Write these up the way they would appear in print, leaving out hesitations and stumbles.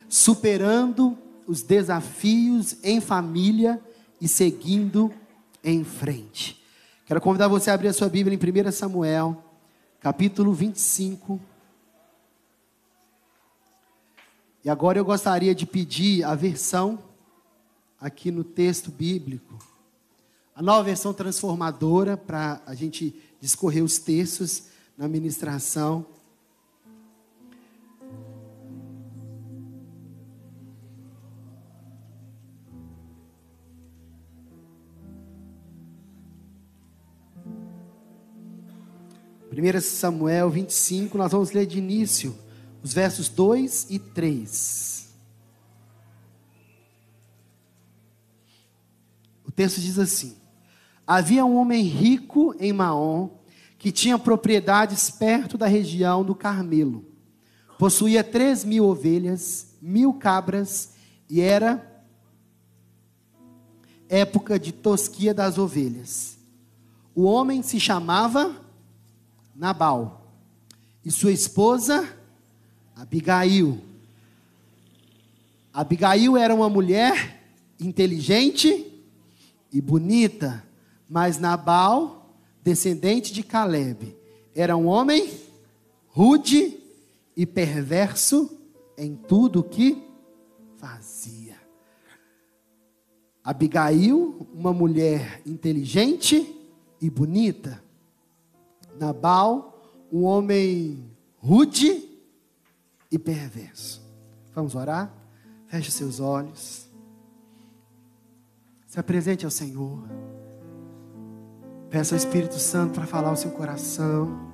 superando os desafios em família e seguindo em frente. Quero convidar você a abrir a sua Bíblia em 1 Samuel, capítulo 25. E agora eu gostaria de pedir a versão aqui no texto bíblico, a nova versão transformadora, para a gente discorrer os textos na ministração. Primeiro Samuel 25, nós vamos ler de início os versos 2 e 3. O texto diz assim: havia um homem rico em Maom, que tinha propriedades perto da região do Carmelo. Possuía 3.000 ovelhas, 1.000 cabras, e era época de tosquia das ovelhas. O homem se chamava Nabal, e sua esposa Abigail. Abigail era uma mulher inteligente e bonita, mas Nabal, descendente de Caleb, era um homem rude e perverso em tudo o que fazia. Abigail, uma mulher inteligente e bonita. Nabal, um homem rude e perverso. Vamos orar? Feche seus olhos. Se apresente ao Senhor. Peça ao Espírito Santo para falar ao seu coração.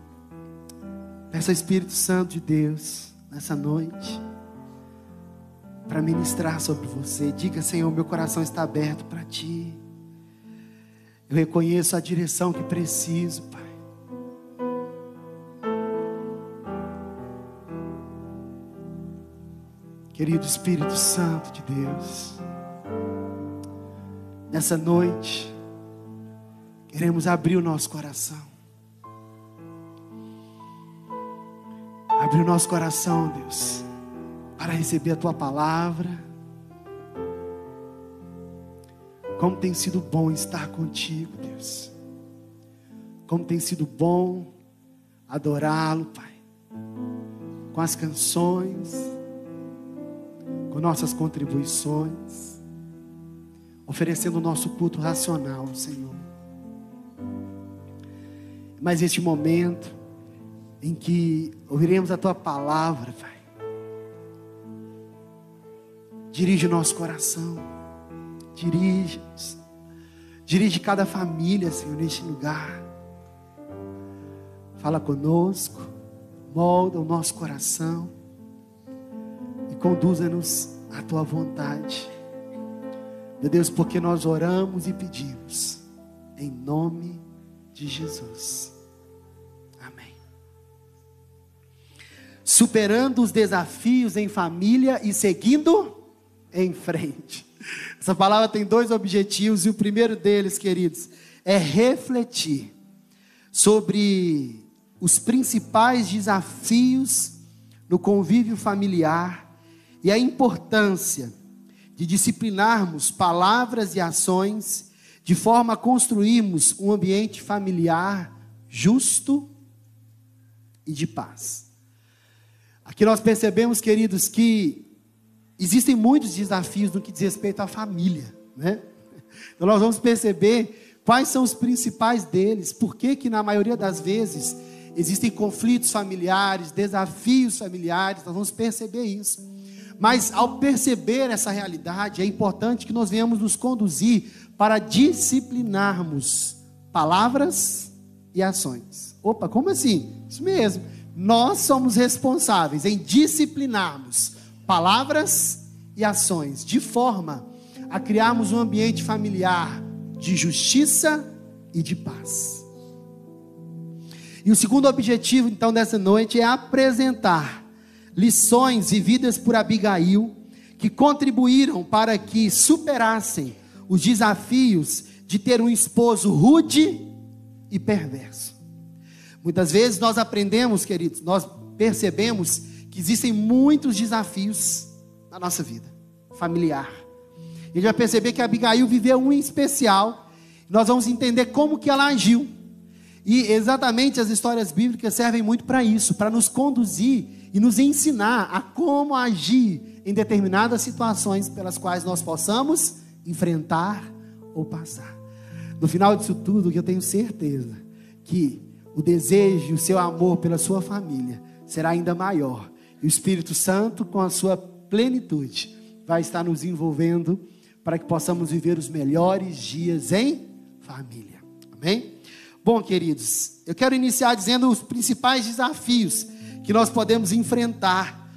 Peça ao Espírito Santo de Deus nessa noite para ministrar sobre você. Diga: Senhor, meu coração está aberto para Ti. Eu reconheço a direção que preciso, Pai. Querido Espírito Santo de Deus, nessa noite, queremos abrir o nosso coração. Abrir o nosso coração, Deus, para receber a Tua palavra. Como tem sido bom estar contigo, Deus. Como tem sido bom adorá-lo, Pai. Com as canções, com nossas contribuições, oferecendo o nosso culto racional, Senhor. Mas este momento em que ouviremos a Tua palavra, Pai, dirige o nosso coração, dirige cada família, Senhor, neste lugar. Fala conosco, molda o nosso coração e conduza-nos à Tua vontade, meu Deus, porque nós oramos e pedimos em nome de Jesus. Amém. Superando os desafios em família e seguindo em frente. Essa palavra tem 2 objetivos, e o primeiro deles, queridos, é refletir sobre os principais desafios no convívio familiar e a importância de disciplinarmos palavras e ações de forma a construirmos um ambiente familiar justo e de paz. Aqui nós percebemos, queridos, que existem muitos desafios no que diz respeito à família, né? Então nós vamos perceber quais são os principais deles, por que na maioria das vezes existem conflitos familiares, desafios familiares. Nós vamos perceber isso. Mas ao perceber essa realidade, é importante que nós venhamos nos conduzir para disciplinarmos palavras e ações. Opa, como assim? Isso mesmo. Nós somos responsáveis em disciplinarmos palavras e ações, de forma a criarmos um ambiente familiar de justiça e de paz. E o segundo objetivo, então, dessa noite é apresentar lições vividas por Abigail, que contribuíram para que superassem os desafios de ter um esposo rude e perverso. Muitas vezes nós aprendemos, queridos, nós percebemos que existem muitos desafios na nossa vida familiar. A gente vai perceber que Abigail viveu um em especial. Nós vamos entender como que ela agiu. E exatamente as histórias bíblicas servem muito para isso, para nos conduzir e nos ensinar a como agir em determinadas situações pelas quais nós possamos enfrentar ou passar. No final disso tudo, eu tenho certeza que o desejo e o seu amor pela sua família será ainda maior. E o Espírito Santo, com a sua plenitude, vai estar nos envolvendo para que possamos viver os melhores dias em família. Amém? Bom, queridos, eu quero iniciar dizendo os principais desafios que nós podemos enfrentar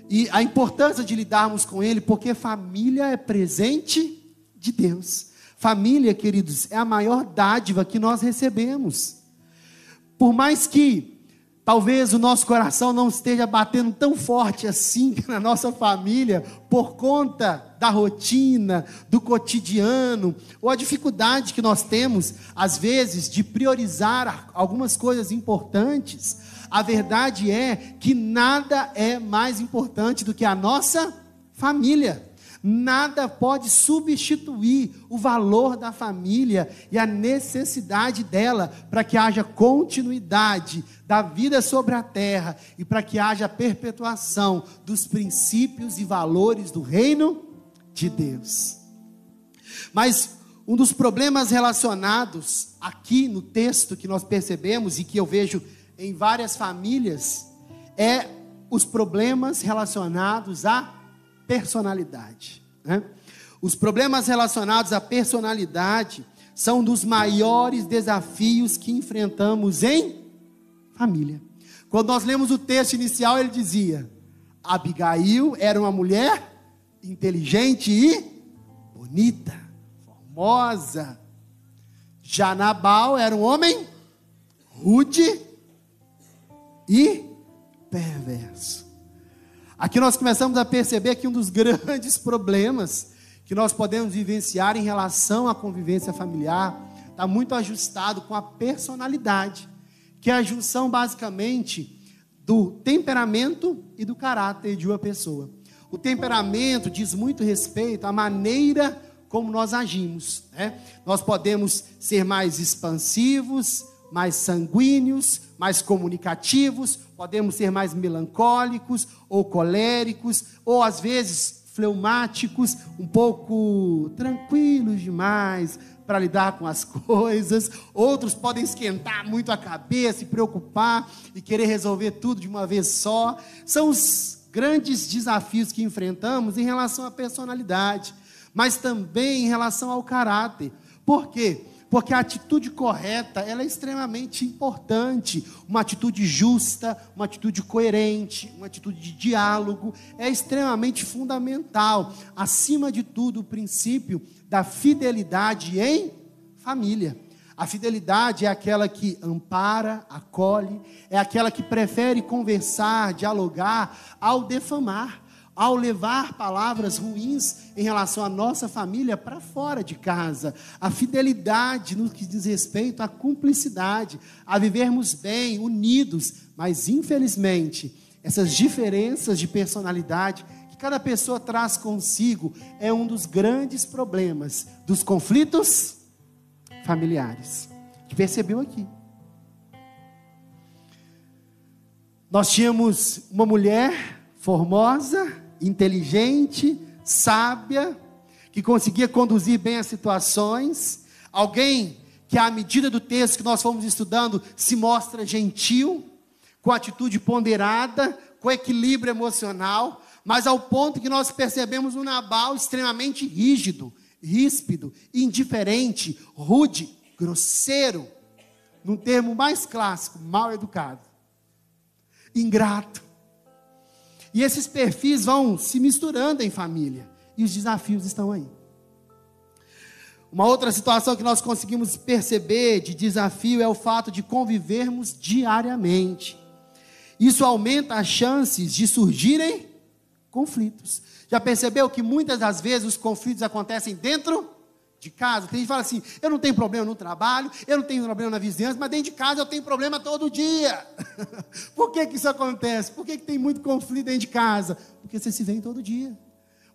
e a importância de lidarmos com ele, porque família é presente de Deus. Família, queridos, é a maior dádiva que nós recebemos. Por mais que talvez o nosso coração não esteja batendo tão forte assim na nossa família, por conta da rotina, do cotidiano, ou a dificuldade que nós temos, às vezes, de priorizar algumas coisas importantes, a verdade é que nada é mais importante do que a nossa família. Nada pode substituir o valor da família e a necessidade dela para que haja continuidade da vida sobre a terra e para que haja perpetuação dos princípios e valores do reino de Deus. Mas um dos problemas relacionados aqui no texto que nós percebemos e que eu vejo em várias famílias é os problemas relacionados à personalidade, né? Os problemas relacionados à personalidade são um dos maiores desafios que enfrentamos em família. Quando nós lemos o texto inicial, ele dizia: Abigail era uma mulher inteligente e bonita, formosa. Já Nabal era um homem rude e perverso. Aqui nós começamos a perceber que um dos grandes problemas que nós podemos vivenciar em relação à convivência familiar está muito ajustado com a personalidade, que é a junção basicamente do temperamento e do caráter de uma pessoa. O temperamento diz muito respeito à maneira como nós agimos, né? Nós podemos ser mais expansivos, mais sanguíneos, mais comunicativos, podemos ser mais melancólicos ou coléricos, ou às vezes fleumáticos, um pouco tranquilos demais para lidar com as coisas. Outros podem esquentar muito a cabeça, se preocupar e querer resolver tudo de uma vez só. São os grandes desafios que enfrentamos em relação à personalidade, mas também em relação ao caráter. Por quê? Porque a atitude correta, ela é extremamente importante. Uma atitude justa, uma atitude coerente, uma atitude de diálogo, é extremamente fundamental. Acima de tudo, o princípio da fidelidade em família. A fidelidade é aquela que ampara, acolhe, é aquela que prefere conversar, dialogar, ao defamar, ao levar palavras ruins em relação à nossa família para fora de casa. A fidelidade no que diz respeito à cumplicidade, a vivermos bem, unidos, mas infelizmente, essas diferenças de personalidade que cada pessoa traz consigo é um dos grandes problemas dos conflitos familiares. A gente percebeu aqui. Nós tínhamos uma mulher formosa, inteligente, sábia, que conseguia conduzir bem as situações, alguém que à medida do texto que nós fomos estudando, se mostra gentil, com atitude ponderada, com equilíbrio emocional, mas ao ponto que nós percebemos um Nabal extremamente rígido, ríspido, indiferente, rude, grosseiro, num termo mais clássico, mal educado, ingrato. E esses perfis vão se misturando em família. E os desafios estão aí. Uma outra situação que nós conseguimos perceber de desafio é o fato de convivermos diariamente. Isso aumenta as chances de surgirem conflitos. Já percebeu que muitas das vezes os conflitos acontecem dentro de casa? Tem gente que fala assim: eu não tenho problema no trabalho, eu não tenho problema na vizinhança, mas dentro de casa eu tenho problema todo dia. Por que isso acontece? Por que tem muito conflito dentro de casa? Porque vocês se veem todo dia.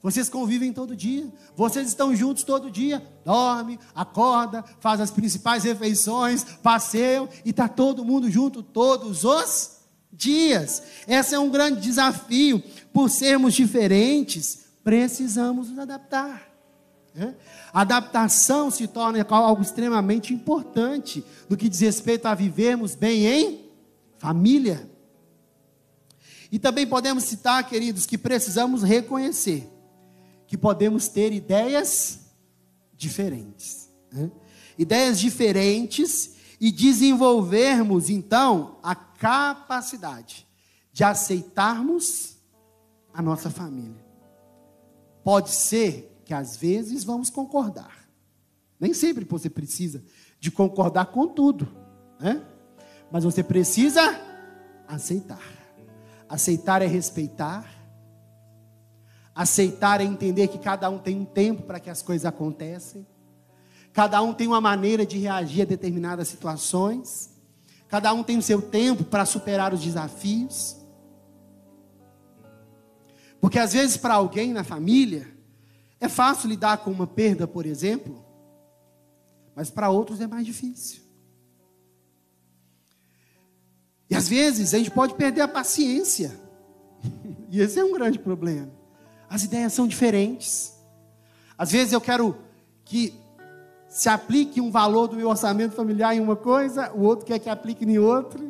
Vocês convivem todo dia, vocês estão juntos todo dia, dorme, acorda, faz as principais refeições, passeiam e está todo mundo junto todos os dias. Esse é um grande desafio. Por sermos diferentes, precisamos nos adaptar. A adaptação se torna algo extremamente importante no que diz respeito a vivermos bem em família. E também podemos citar, queridos, que precisamos reconhecer que podemos ter ideias diferentes. Ideias diferentes e desenvolvermos, então, a capacidade de aceitarmos a nossa família. Pode ser que às vezes vamos concordar. Nem sempre você precisa de concordar com tudo, mas você precisa aceitar. Aceitar é respeitar. Aceitar é entender que cada um tem um tempo para que as coisas aconteçam. Cada um tem uma maneira de reagir a determinadas situações. Cada um tem o seu tempo para superar os desafios. Porque às vezes para alguém na família é fácil lidar com uma perda, por exemplo, mas para outros é mais difícil. E às vezes a gente pode perder a paciência. E esse é um grande problema. As ideias são diferentes. Às vezes eu quero que se aplique um valor do meu orçamento familiar em uma coisa, o outro quer que aplique em outra.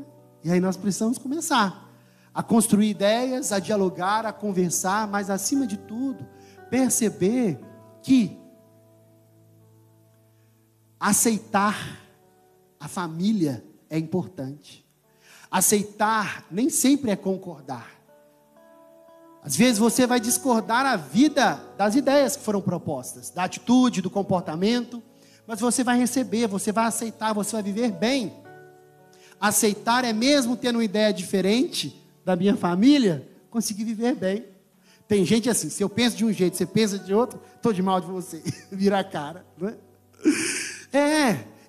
E aí nós precisamos começar a construir ideias, a dialogar, a conversar, mas acima de tudo, perceber que aceitar a família é importante. Aceitar nem sempre é concordar. Às vezes você vai discordar a vida das ideias que foram propostas, da atitude, do comportamento, mas você vai receber, você vai aceitar, você vai viver bem. Aceitar é mesmo tendo uma ideia diferente da minha família, conseguir viver bem. Tem gente assim, se eu penso de um jeito, você pensa de outro, estou de mal de você, vira a cara, né?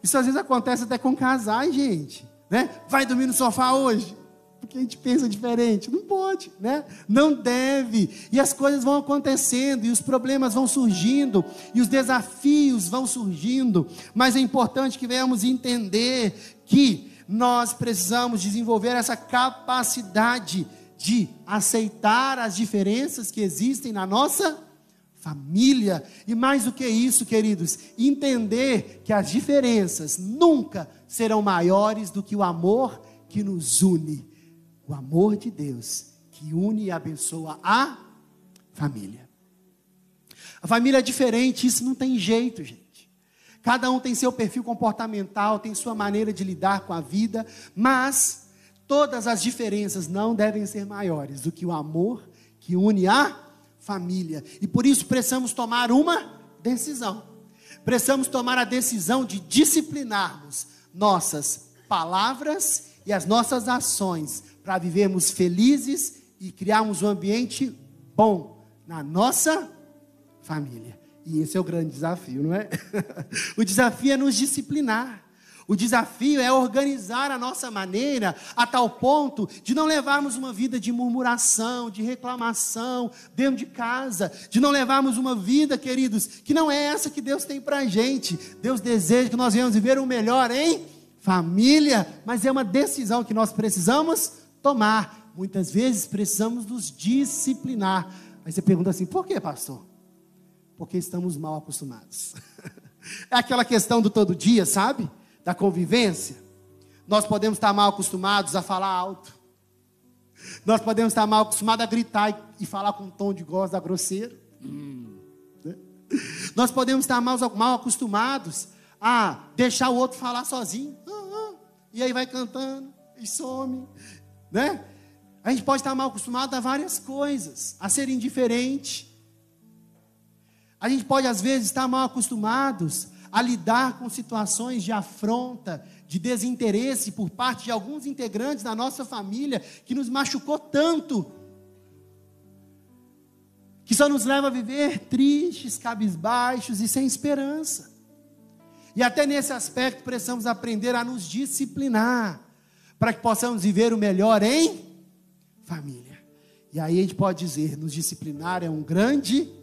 Isso às vezes acontece até com casais, gente, né? Vai dormir no sofá hoje, porque a gente pensa diferente. Não pode, né? Não deve. E as coisas vão acontecendo, e os problemas vão surgindo, e os desafios vão surgindo. Mas é importante que venhamos entender que nós precisamos desenvolver essa capacidade de aceitar as diferenças que existem na nossa família. E mais do que isso, queridos, entender que as diferenças nunca serão maiores do que o amor que nos une. O amor de Deus que une e abençoa a família. A família é diferente, isso não tem jeito, gente. Cada um tem seu perfil comportamental, tem sua maneira de lidar com a vida, mas todas as diferenças não devem ser maiores do que o amor que une a família. E por isso precisamos tomar uma decisão. Precisamos tomar a decisão de disciplinarmos nossas palavras e as nossas ações para vivermos felizes e criarmos um ambiente bom na nossa família. E esse é o grande desafio, não é? O desafio é nos disciplinar. O desafio é organizar a nossa maneira a tal ponto de não levarmos uma vida de murmuração, de reclamação dentro de casa, de não levarmos uma vida, queridos, que não é essa que Deus tem para a gente. Deus deseja que nós venhamos viver o melhor em família, mas é uma decisão que nós precisamos tomar. Muitas vezes precisamos nos disciplinar. Aí você pergunta assim, por que, pastor? Porque estamos mal acostumados. É aquela questão do todo dia, sabe? Da convivência. Nós podemos estar mal acostumados a falar alto. Nós podemos estar mal acostumados a gritar e falar com um tom de voz da grosseiro. Né? Nós podemos estar mal acostumados a deixar o outro falar sozinho. E aí vai cantando e some. Né? A gente pode estar mal acostumado a várias coisas, a ser indiferente. A gente pode às vezes estar mal acostumados a lidar com situações de afronta, de desinteresse por parte de alguns integrantes da nossa família, que nos machucou tanto, que só nos leva a viver tristes, cabisbaixos e sem esperança. E até nesse aspecto precisamos aprender a nos disciplinar, para que possamos viver o melhor em família. E aí a gente pode dizer, nos disciplinar é um grande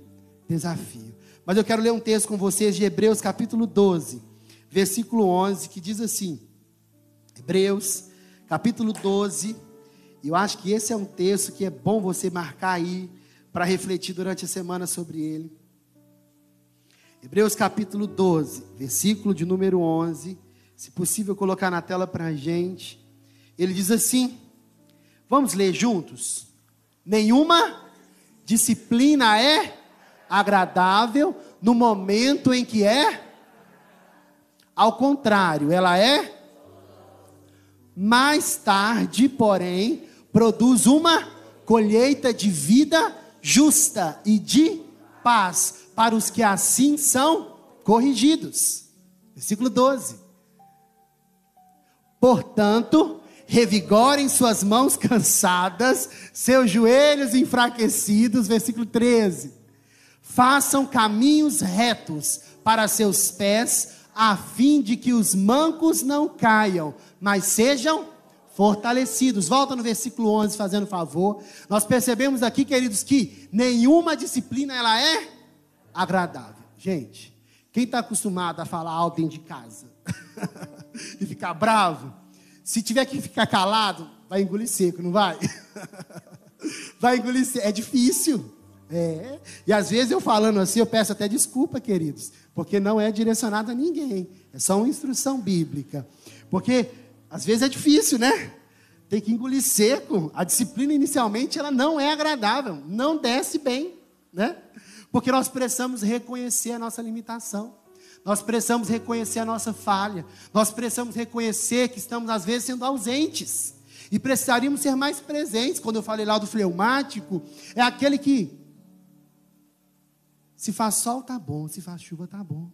desafio. Mas eu quero ler um texto com vocês de Hebreus capítulo 12, versículo 11, que diz assim, Hebreus capítulo 12, e eu acho que esse é um texto que é bom você marcar aí, para refletir durante a semana sobre ele. Hebreus capítulo 12, versículo de número 11, se possível colocar na tela para a gente. Ele diz assim, vamos ler juntos? Nenhuma disciplina é agradável no momento em que é, ao contrário, ela é, mais tarde, porém, produz uma colheita de vida justa e de paz para os que assim são corrigidos. Versículo 12. Portanto, revigorem suas mãos cansadas, seus joelhos enfraquecidos. Versículo 13. Façam caminhos retos para seus pés, a fim de que os mancos não caiam, mas sejam fortalecidos. Volta no versículo 11, fazendo favor. Nós percebemos aqui, queridos, que nenhuma disciplina ela é agradável. Gente, quem está acostumado a falar algo dentro de casa e ficar bravo, se tiver que ficar calado, vai engolir seco, não vai? Vai engolir seco. É difícil. E às vezes eu falando assim, eu peço até desculpa, queridos, porque não é direcionado a ninguém, é só uma instrução bíblica, porque às vezes é difícil, né? Tem que engolir seco. A disciplina inicialmente ela não é agradável, não desce bem, né? Porque nós precisamos reconhecer a nossa limitação, nós precisamos reconhecer a nossa falha, nós precisamos reconhecer que estamos às vezes sendo ausentes, e precisaríamos ser mais presentes. Quando eu falei lá do fleumático, é aquele que se faz sol tá bom, se faz chuva tá bom.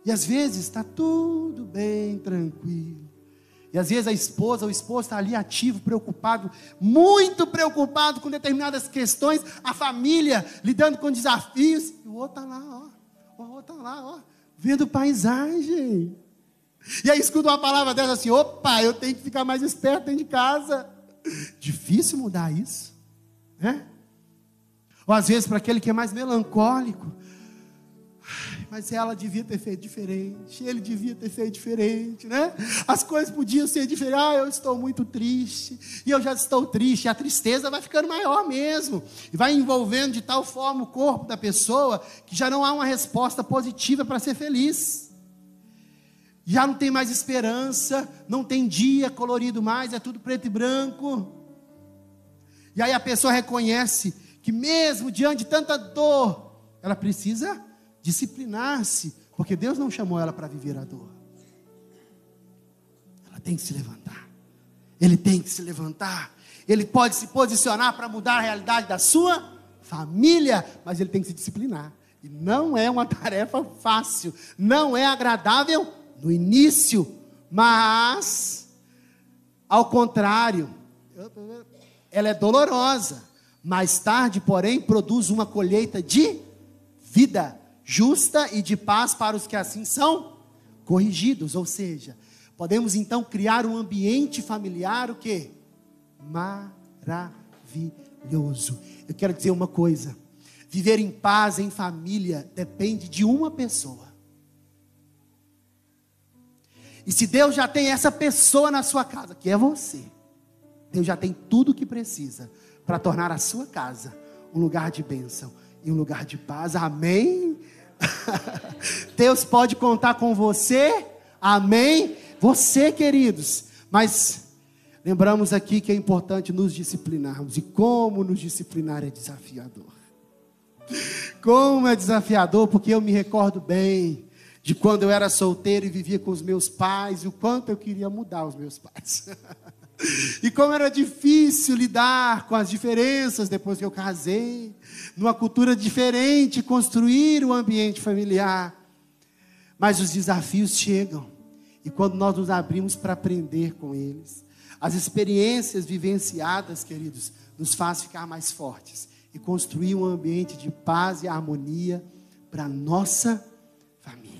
E às vezes está tudo bem, tranquilo. E às vezes a esposa, o esposo está ali ativo, preocupado, muito preocupado com determinadas questões, a família lidando com desafios, e o outro está lá, ó, o outro está lá, ó, vendo paisagem. E aí escuta uma palavra dessa assim, opa, eu tenho que ficar mais esperto dentro de casa. Difícil mudar isso, né? Ou às vezes para aquele que é mais melancólico, mas ela devia ter feito diferente, ele devia ter feito diferente, né? As coisas podiam ser diferentes. Eu estou muito triste, e eu já estou triste, e a tristeza vai ficando maior mesmo, e vai envolvendo de tal forma o corpo da pessoa, que já não há uma resposta positiva para ser feliz, já não tem mais esperança, não tem dia colorido mais, é tudo preto e branco, e aí a pessoa reconhece, que mesmo diante de tanta dor, ela precisa disciplinar-se, porque Deus não chamou ela para viver a dor. Ela tem que se levantar, ele tem que se levantar, ele pode se posicionar para mudar a realidade da sua família, mas ele tem que se disciplinar, e não é uma tarefa fácil, não é agradável no início, mas ao contrário, ela é dolorosa. Mais tarde, porém, produz uma colheita de vida justa e de paz para os que assim são corrigidos. Ou seja, podemos então criar um ambiente familiar, o quê? Maravilhoso. Eu quero dizer uma coisa, viver em paz em família depende de uma pessoa. E se Deus já tem essa pessoa na sua casa, que é você, Deus já tem tudo o que precisa para tornar a sua casa um lugar de bênção e um lugar de paz. Amém? Deus pode contar com você. Amém? Você, queridos. Mas lembramos aqui que é importante nos disciplinarmos. E como nos disciplinar é desafiador. Como é desafiador, porque eu me recordo bem de quando eu era solteiro e vivia com os meus pais, e o quanto eu queria mudar os meus pais. E como era difícil lidar com as diferenças depois que eu casei, numa cultura diferente, construir um ambiente familiar. Mas os desafios chegam, e quando nós nos abrimos para aprender com eles, as experiências vivenciadas, queridos, nos faz ficar mais fortes e construir um ambiente de paz e harmonia para a nossa família.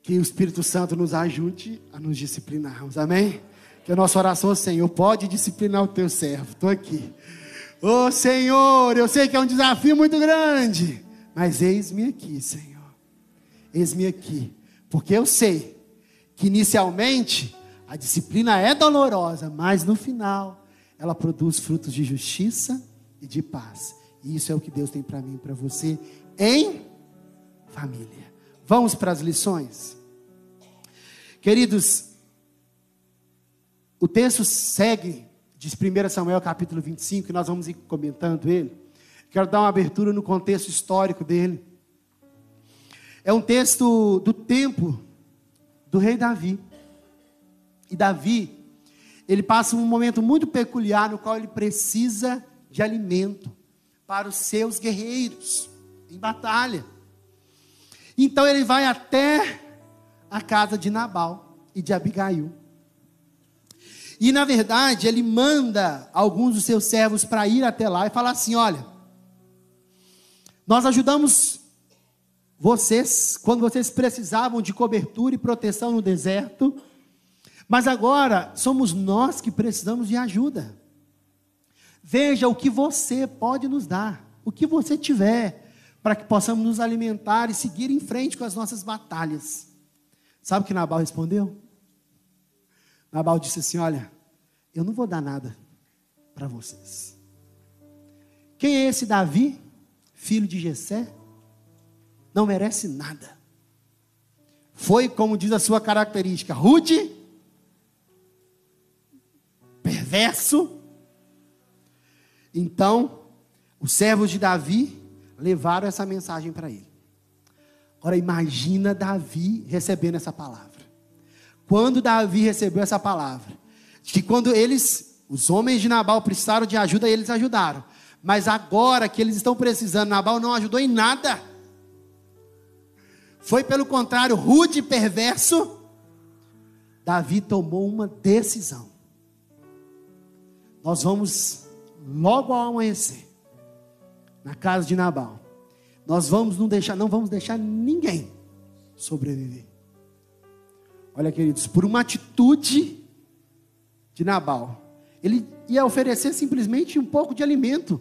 Que o Espírito Santo nos ajude a nos disciplinarmos, amém? Que a nossa oração, Senhor, pode disciplinar o teu servo, estou aqui. Ô Senhor, eu sei que é um desafio muito grande, mas eis-me aqui, Senhor. Eis-me aqui, porque eu sei que inicialmente a disciplina é dolorosa, mas no final ela produz frutos de justiça e de paz. E isso é o que Deus tem para mim e para você em família. Vamos para as lições? Queridos, o texto segue, diz 1 Samuel capítulo 25, e nós vamos ir comentando ele. Quero dar uma abertura no contexto histórico dele. É um texto do tempo do rei Davi. E Davi, ele passa um momento muito peculiar no qual ele precisa de alimento para os seus guerreiros em batalha. Então ele vai até a casa de Nabal e de Abigail. E na verdade ele manda alguns dos seus servos para ir até lá e falar assim: olha, nós ajudamos vocês quando vocês precisavam de cobertura e proteção no deserto, mas agora somos nós que precisamos de ajuda. Veja o que você pode nos dar, o que você tiver, para que possamos nos alimentar e seguir em frente com as nossas batalhas. Sabe o que Nabal respondeu? Nabal disse assim: olha, eu não vou dar nada para vocês. Quem é esse Davi, filho de Jessé? Não merece nada. Foi, como diz a sua característica, rude, perverso. Então, os servos de Davi levaram essa mensagem para ele. Agora imagina Davi recebendo essa palavra. Quando Davi recebeu essa palavra, que quando os homens de Nabal precisaram de ajuda, eles ajudaram. Mas agora que eles estão precisando, Nabal não ajudou em nada. Foi pelo contrário, rude e perverso. Davi tomou uma decisão. Nós vamos logo ao amanhecer na casa de Nabal. Nós não vamos deixar ninguém sobreviver. Olha, queridos, por uma atitude de Nabal, ele ia oferecer simplesmente um pouco de alimento.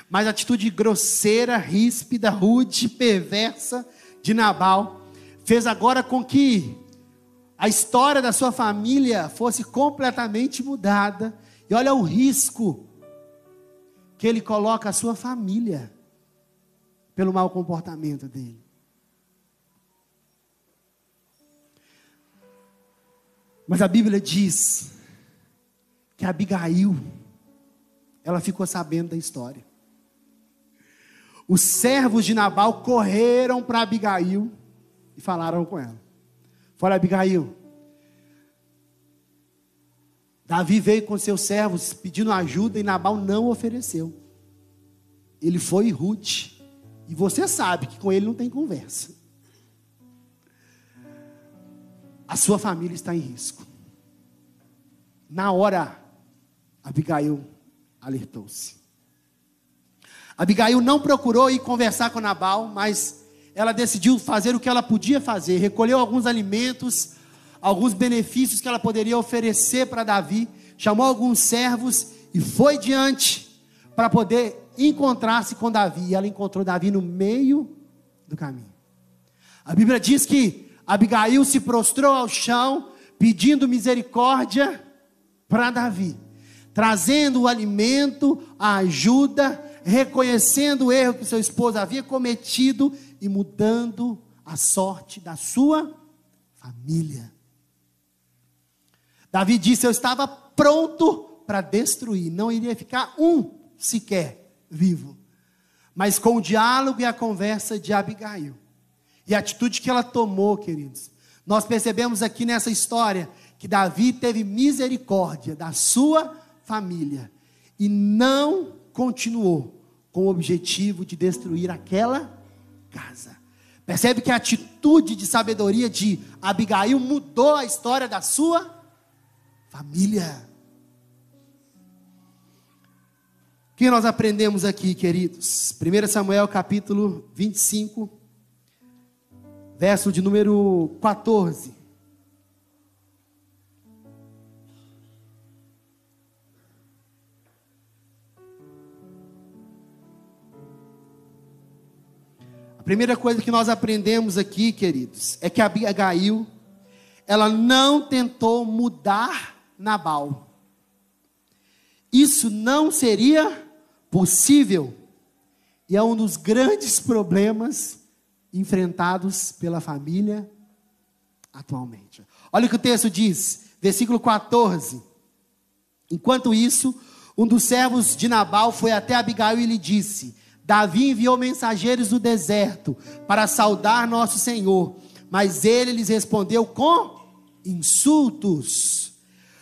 Mas a atitude grosseira, ríspida, rude, perversa de Nabal fez agora com que a história da sua família fosse completamente mudada. E olha o risco que ele coloca a sua família pelo mau comportamento dele. Mas a Bíblia diz que Abigail, ela ficou sabendo da história. Os servos de Nabal correram para Abigail e falaram com ela. Fala, Abigail, Davi veio com seus servos pedindo ajuda e Nabal não ofereceu. Ele foi rude. E você sabe que com ele não tem conversa. A sua família está em risco. Na hora, Abigail alertou-se. Abigail não procurou ir conversar com Nabal, mas ela decidiu fazer o que ela podia fazer. Recolheu alguns alimentos, alguns benefícios que ela poderia oferecer para Davi. Chamou alguns servos e foi diante para poder encontrar-se com Davi. E ela encontrou Davi no meio do caminho. A Bíblia diz que Abigail se prostrou ao chão, pedindo misericórdia para Davi, trazendo o alimento, a ajuda, reconhecendo o erro que seu esposo havia cometido e mudando a sorte da sua família. Davi disse: eu estava pronto para destruir, não iria ficar um sequer vivo. Mas com o diálogo e a conversa de Abigail, e a atitude que ela tomou, queridos, nós percebemos aqui nessa história que Davi teve misericórdia da sua família e não continuou com o objetivo de destruir aquela casa. Percebe que a atitude de sabedoria de Abigail mudou a história da sua família. O que nós aprendemos aqui, queridos? 1 Samuel capítulo 25, verso de número 14. primeira coisa que nós aprendemos aqui, queridos, é que Abigail, ela não tentou mudar Nabal. Isso não seria possível. E é um dos grandes problemas enfrentados pela família atualmente. Olha o que o texto diz, versículo 14. Enquanto isso, um dos servos de Nabal foi até Abigail e lhe disse: Davi enviou mensageiros do deserto para saudar nosso Senhor, mas ele lhes respondeu com insultos.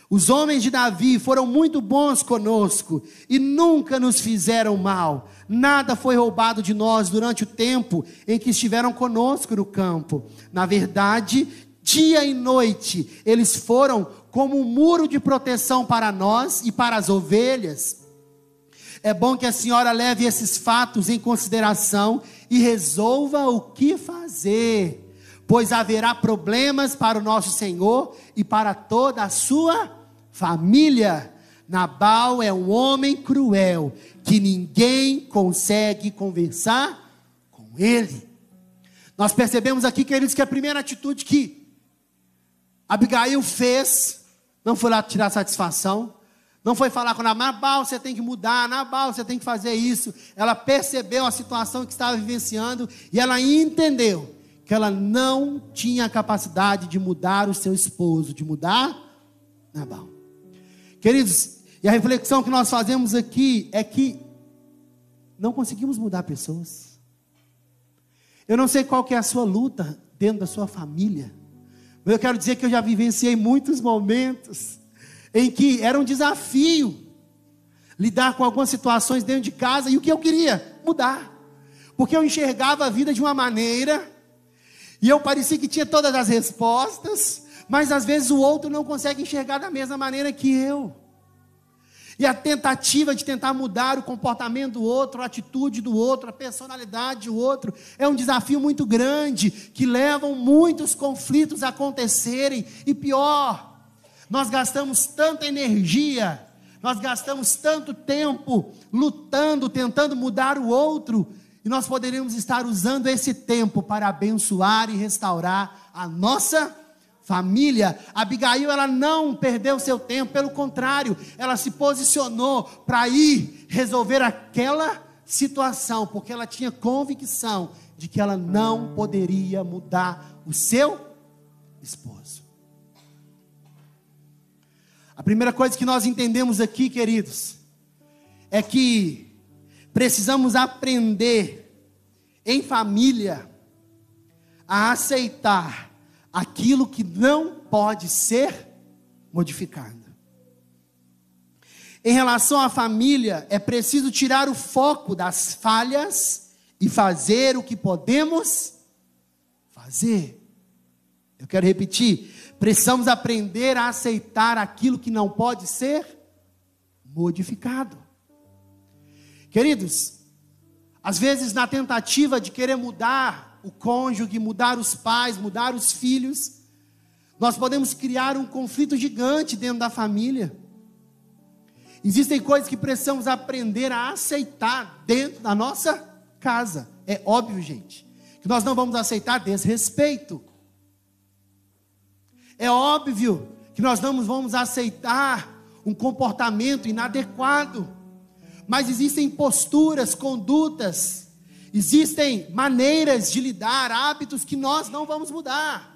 Os homens de Davi foram muito bons conosco e nunca nos fizeram mal. Nada foi roubado de nós durante o tempo em que estiveram conosco no campo. Na verdade, dia e noite, eles foram como um muro de proteção para nós e para as ovelhas. É bom que a senhora leve esses fatos em consideração e resolva o que fazer, pois haverá problemas para o nosso Senhor e para toda a sua família. Nabal é um homem cruel, que ninguém consegue conversar com ele. Nós percebemos aqui, queridos, que a primeira atitude que Abigail fez, não foi lá tirar satisfação, não foi falar com Nabal, você tem que mudar, Nabal, você tem que fazer isso. Ela percebeu a situação que estava vivenciando e ela entendeu que ela não tinha a capacidade de mudar o seu esposo, de mudar Nabal. Queridos, e a reflexão que nós fazemos aqui é que não conseguimos mudar pessoas. Eu não sei qual que é a sua luta dentro da sua família, mas eu quero dizer que eu já vivenciei muitos momentos em que era um desafio lidar com algumas situações dentro de casa, e o que eu queria? Mudar, porque eu enxergava a vida de uma maneira, e eu parecia que tinha todas as respostas, mas às vezes o outro não consegue enxergar da mesma maneira que eu, e a tentativa de tentar mudar o comportamento do outro, a atitude do outro, a personalidade do outro, é um desafio muito grande, que levam muitos conflitos a acontecerem, e pior, nós gastamos tanta energia, nós gastamos tanto tempo lutando, tentando mudar o outro, e nós poderíamos estar usando esse tempo para abençoar e restaurar a nossa família. Abigail, ela não perdeu seu tempo, pelo contrário, ela se posicionou para ir resolver aquela situação, porque ela tinha convicção de que ela não poderia mudar o seu esposo. A primeira coisa que nós entendemos aqui, queridos, é que precisamos aprender em família a aceitar aquilo que não pode ser modificado. Em relação à família, é preciso tirar o foco das falhas e fazer o que podemos fazer. Eu quero repetir. Precisamos aprender a aceitar aquilo que não pode ser modificado. Queridos, às vezes na tentativa de querer mudar o cônjuge, mudar os pais, mudar os filhos, nós podemos criar um conflito gigante dentro da família. Existem coisas que precisamos aprender a aceitar dentro da nossa casa. É óbvio, gente, que nós não vamos aceitar desrespeito. É óbvio que nós não vamos aceitar um comportamento inadequado, mas existem posturas, condutas, existem maneiras de lidar, hábitos que nós não vamos mudar.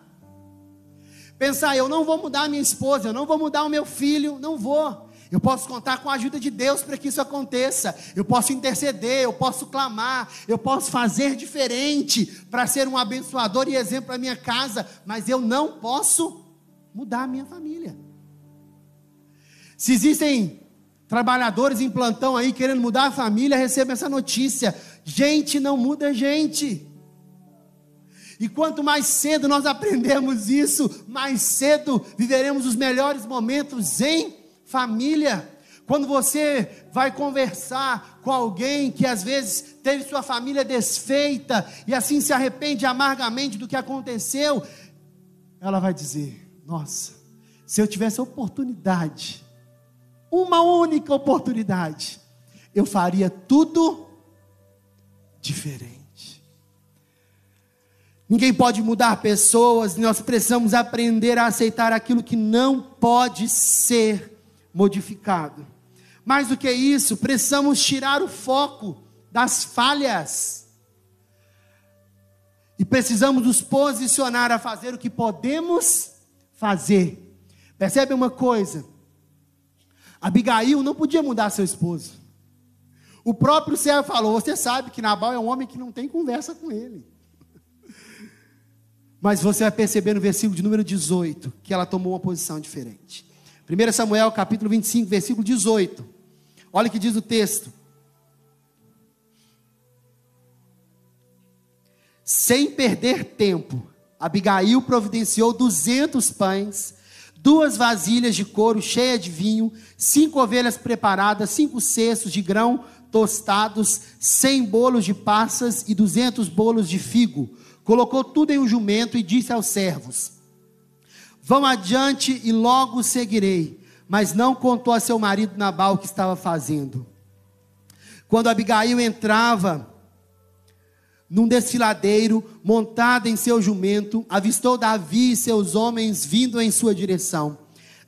Pensar, eu não vou mudar minha esposa, eu não vou mudar o meu filho, não vou. Eu posso contar com a ajuda de Deus para que isso aconteça. Eu posso interceder, eu posso clamar, eu posso fazer diferente para ser um abençoador e exemplo para minha casa, mas eu não posso mudar a minha família. Se existem trabalhadores em plantão aí querendo mudar a família, receba essa notícia: gente não muda gente. E quanto mais cedo nós aprendemos isso, mais cedo viveremos os melhores momentos em família. Quando você vai conversar com alguém que às vezes teve sua família desfeita e assim se arrepende amargamente do que aconteceu, ela vai dizer: nossa, se eu tivesse a oportunidade, uma única oportunidade, eu faria tudo diferente. Ninguém pode mudar pessoas, nós precisamos aprender a aceitar aquilo que não pode ser modificado. Mais do que isso, precisamos tirar o foco das falhas. E precisamos nos posicionar a fazer o que podemos fazer. Percebe uma coisa? Abigail não podia mudar seu esposo. O próprio servo falou: você sabe que Nabal é um homem que não tem conversa com ele. Mas você vai perceber no versículo de número 18, que ela tomou uma posição diferente. 1 Samuel capítulo 25, versículo 18. Olha o que diz o texto. Sem perder tempo, Abigail providenciou 200 pães, 2 vasilhas de couro cheias de vinho, 5 ovelhas preparadas, 5 cestos de grão tostados, 100 bolos de passas e 200 bolos de figo. Colocou tudo em um jumento e disse aos servos: vão adiante e logo seguirei. Mas não contou a seu marido Nabal o que estava fazendo. Quando Abigail entrava num desfiladeiro, montada em seu jumento, avistou Davi e seus homens vindo em sua direção.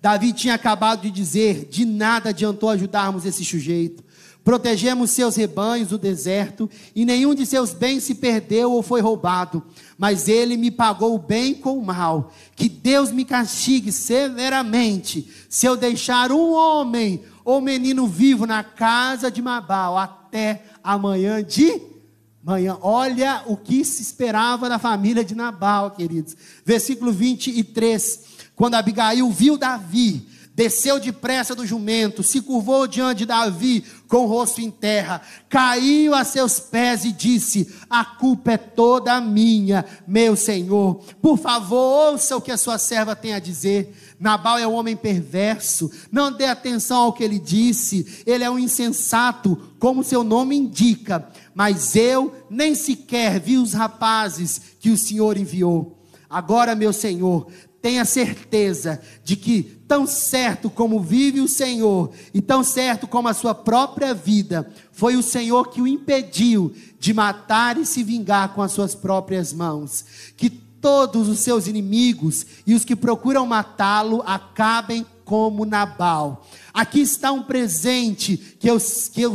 Davi tinha acabado de dizer: de nada adiantou ajudarmos esse sujeito. Protegemos seus rebanhos no deserto, e nenhum de seus bens se perdeu ou foi roubado, mas ele me pagou o bem com o mal. Que Deus me castigue severamente, se eu deixar um homem ou menino vivo na casa de Nabal, até amanhã de manhã. Olha o que se esperava da família de Nabal, queridos. Versículo 23, quando Abigail viu Davi, desceu depressa do jumento, se curvou diante de Davi com o rosto em terra, caiu a seus pés e disse: a culpa é toda minha, meu senhor. Por favor, ouça o que a sua serva tem a dizer. Nabal é um homem perverso, não dê atenção ao que ele disse, ele é um insensato, como seu nome indica. Mas eu nem sequer vi os rapazes que o Senhor enviou. Agora, meu senhor, tenha certeza de que, tão certo como vive o Senhor, e tão certo como a sua própria vida, foi o Senhor que o impediu de matar e se vingar com as suas próprias mãos. Que todos os seus inimigos e os que procuram matá-lo acabem como Nabal. Aqui está um presente que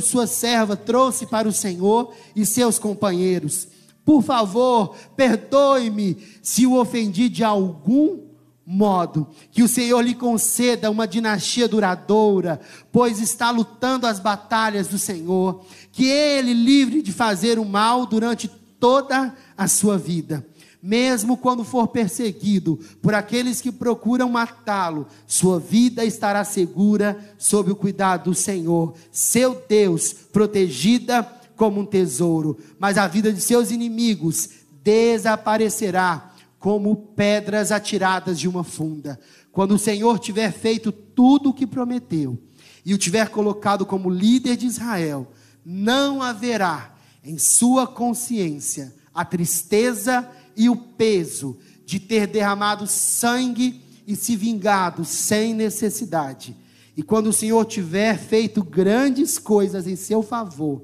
sua serva trouxe para o Senhor e seus companheiros. Por favor, perdoe-me se o ofendi de algum modo, que o Senhor lhe conceda uma dinastia duradoura, pois está lutando as batalhas do Senhor, que ele livre de fazer o mal durante toda a sua vida. Mesmo quando for perseguido por aqueles que procuram matá-lo, sua vida estará segura sob o cuidado do Senhor, seu Deus, protegida como um tesouro. Mas a vida de seus inimigos desaparecerá como pedras atiradas de uma funda. Quando o Senhor tiver feito tudo o que prometeu, e o tiver colocado como líder de Israel, não haverá em sua consciência a tristeza e o peso de ter derramado sangue e se vingado sem necessidade. E quando o Senhor tiver feito grandes coisas em seu favor,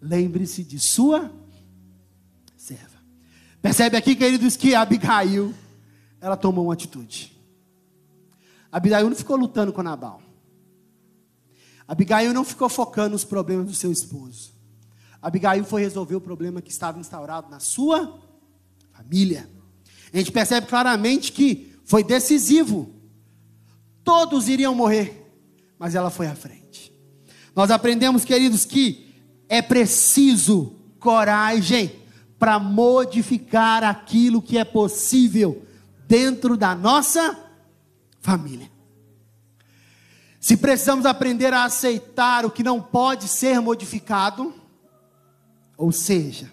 lembre-se de sua serva. Percebe aqui, queridos, que Abigail, ela tomou uma atitude. Abigail não ficou lutando com Nabal. Abigail não ficou focando nos problemas do seu esposo. Abigail foi resolver o problema que estava instaurado na sua família. A gente percebe claramente que foi decisivo. Todos iriam morrer, mas ela foi à frente. Nós aprendemos, queridos, que é preciso coragem para modificar aquilo que é possível dentro da nossa família. Se precisamos aprender a aceitar o que não pode ser modificado, ou seja,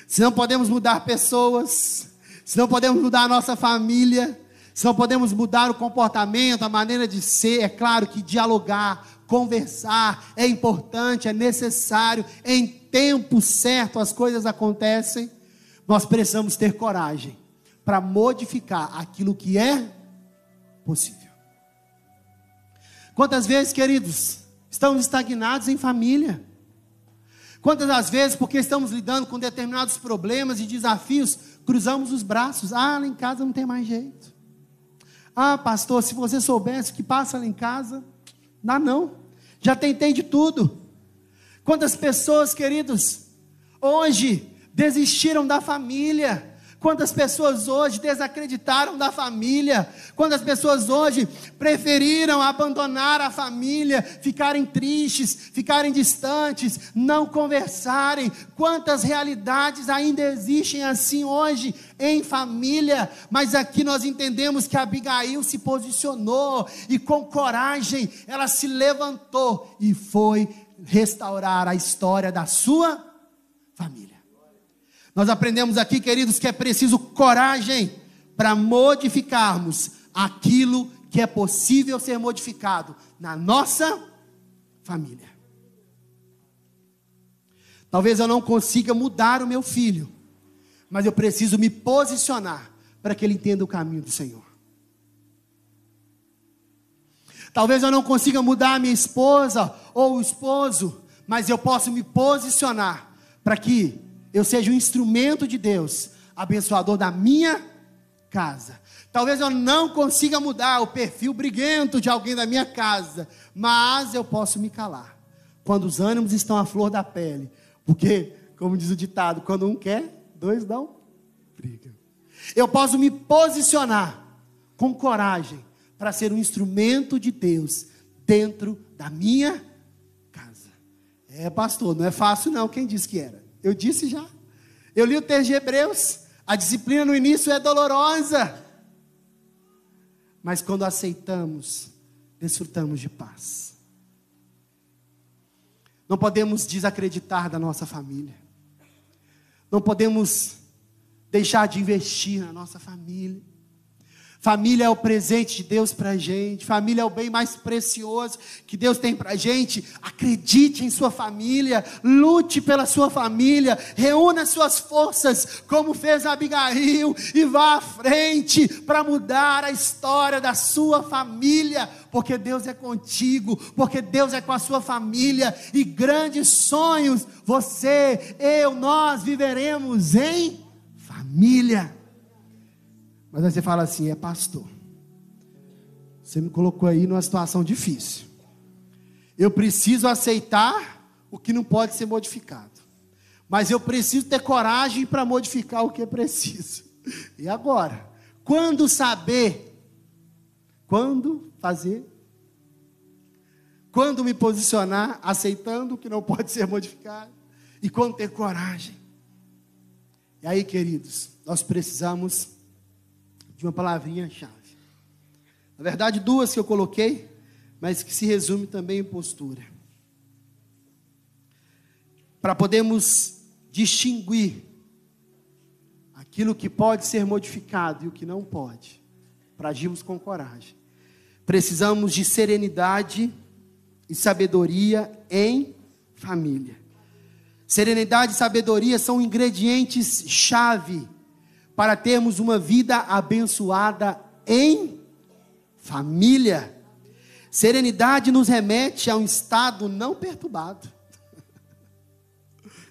se não podemos mudar pessoas, se não podemos mudar a nossa família, se não podemos mudar o comportamento, a maneira de ser, é claro que dialogar, conversar é importante, é necessário, em tempo certo as coisas acontecem. Nós precisamos ter coragem para modificar aquilo que é possível. Quantas vezes, queridos, estamos estagnados em família? Quantas das vezes, porque estamos lidando com determinados problemas e desafios, cruzamos os braços. Ah, lá em casa não tem mais jeito. Ah, pastor, se você soubesse o que passa lá em casa, não. Já tentei de tudo. Quantas pessoas, queridos, hoje desistiram da família. Quantas pessoas hoje desacreditaram da família. Quantas pessoas hoje preferiram abandonar a família, ficarem tristes, ficarem distantes, não conversarem. Quantas realidades ainda existem assim hoje em família. Mas aqui nós entendemos que Abigail se posicionou e com coragem ela se levantou e foi restaurar a história da sua família. Nós aprendemos aqui, queridos, que é preciso coragem para modificarmos aquilo que é possível ser modificado na nossa família. Talvez eu não consiga mudar o meu filho, mas eu preciso me posicionar para que ele entenda o caminho do Senhor. Talvez eu não consiga mudar a minha esposa ou o esposo, mas eu posso me posicionar para que eu seja um instrumento de Deus, abençoador da minha casa. Talvez eu não consiga mudar o perfil briguento de alguém da minha casa, mas eu posso me calar quando os ânimos estão à flor da pele, porque, como diz o ditado, quando um quer, dois dão briga. Eu posso me posicionar com coragem para ser um instrumento de Deus dentro da minha casa. Pastor, não é fácil não, quem disse que era? Eu disse já. Eu li o texto de Hebreus. A disciplina no início é dolorosa. Mas quando aceitamos, desfrutamos de paz. Não podemos desacreditar da nossa família. Não podemos deixar de investir na nossa família. Família é o presente de Deus para a gente. Família é o bem mais precioso que Deus tem para a gente. Acredite em sua família. Lute pela sua família. Reúna suas forças, como fez Abigail, e vá à frente para mudar a história da sua família. Porque Deus é contigo. Porque Deus é com a sua família. E grandes sonhos você, eu, nós viveremos em família. Mas aí você fala assim, pastor, você me colocou aí numa situação difícil. Eu preciso aceitar o que não pode ser modificado. Mas eu preciso ter coragem para modificar o que é preciso. E agora? Quando saber? Quando fazer? Quando me posicionar, aceitando o que não pode ser modificado? E quando ter coragem? E aí, queridos, nós precisamos de uma palavrinha-chave. Na verdade, duas que eu coloquei, mas que se resume também em postura. Para podermos distinguir aquilo que pode ser modificado e o que não pode, para agirmos com coragem, precisamos de serenidade e sabedoria em família. Serenidade e sabedoria são ingredientes-chave para termos uma vida abençoada em família. Serenidade nos remete a um estado não perturbado.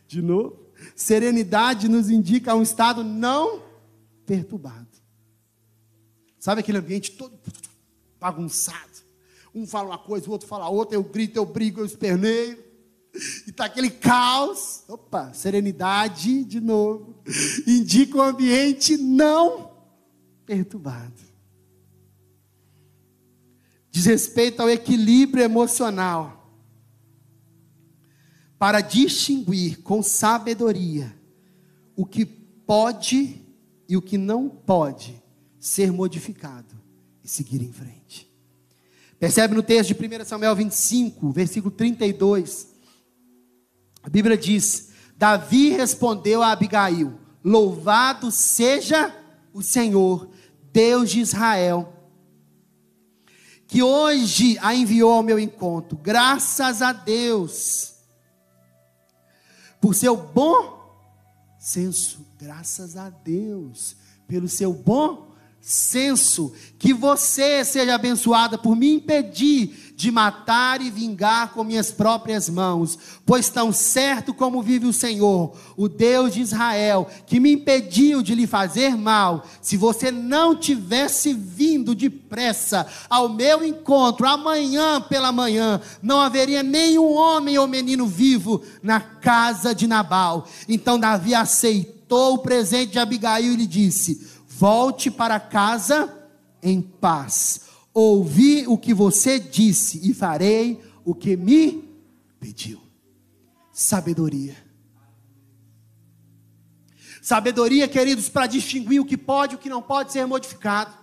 De novo, serenidade nos indica um estado não perturbado. Sabe aquele ambiente todo bagunçado? Um fala uma coisa, o outro fala outra, eu grito, eu brigo, eu esperneio. E está aquele caos. Opa, serenidade, de novo, indica um ambiente não perturbado. Diz respeito ao equilíbrio emocional, para distinguir com sabedoria o que pode e o que não pode ser modificado e seguir em frente. Percebe no texto de 1 Samuel 25, versículo 32, a Bíblia diz: Davi respondeu a Abigail: louvado seja o Senhor, Deus de Israel, que hoje a enviou ao meu encontro. Graças a Deus por seu bom senso. Graças a Deus pelo seu bom senso, que você seja abençoada por me impedir de matar e vingar com minhas próprias mãos, pois tão certo como vive o Senhor, o Deus de Israel, que me impediu de lhe fazer mal, se você não tivesse vindo depressa ao meu encontro, amanhã pela manhã, não haveria nenhum homem ou menino vivo na casa de Nabal. Então Davi aceitou o presente de Abigail e lhe disse: volte para casa em paz. Ouvi o que você disse e farei o que me pediu. Sabedoria. Sabedoria, queridos, para distinguir o que pode e o que não pode ser modificado.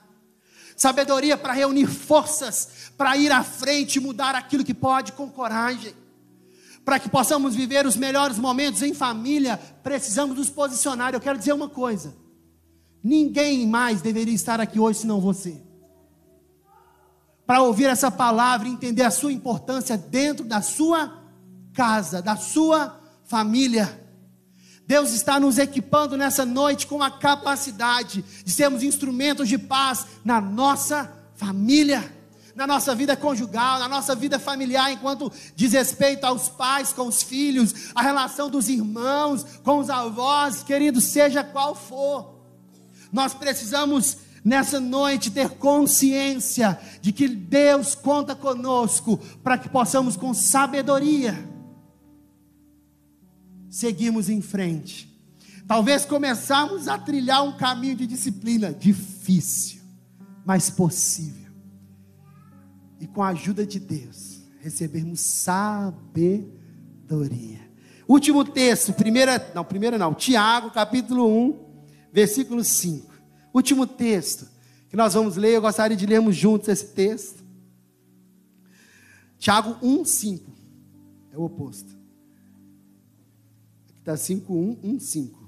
Sabedoria para reunir forças, para ir à frente e mudar aquilo que pode com coragem. Para que possamos viver os melhores momentos em família, precisamos nos posicionar. Eu quero dizer uma coisa: ninguém mais deveria estar aqui hoje senão você. Para ouvir essa palavra e entender a sua importância dentro da sua casa, da sua família. Deus está nos equipando nessa noite com a capacidade de sermos instrumentos de paz na nossa família, na nossa vida conjugal, na nossa vida familiar, enquanto diz respeito aos pais com os filhos, a relação dos irmãos com os avós, querido, seja qual for. Nós precisamos nessa noite ter consciência de que Deus conta conosco para que possamos com sabedoria seguirmos em frente. Talvez começarmos a trilhar um caminho de disciplina difícil, mas possível, e com a ajuda de Deus recebermos sabedoria. Último texto, Tiago capítulo 1 versículo 5. Último texto que nós vamos ler, eu gostaria de lermos juntos esse texto. Tiago 1:5. É o oposto. Aqui está 5:1, 1:5.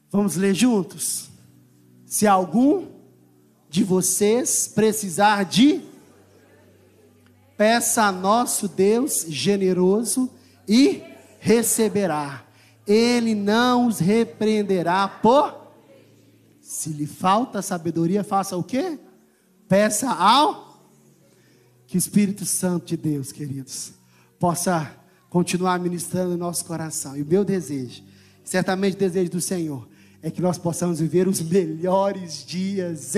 Vamos ler juntos? Se algum de vocês precisar de, peça a nosso Deus generoso e receberá. Ele não os repreenderá se lhe falta sabedoria, faça o quê? Peça que o Espírito Santo de Deus, queridos, possa continuar ministrando no nosso coração. E o meu desejo, certamente o desejo do Senhor, é que nós possamos viver os melhores dias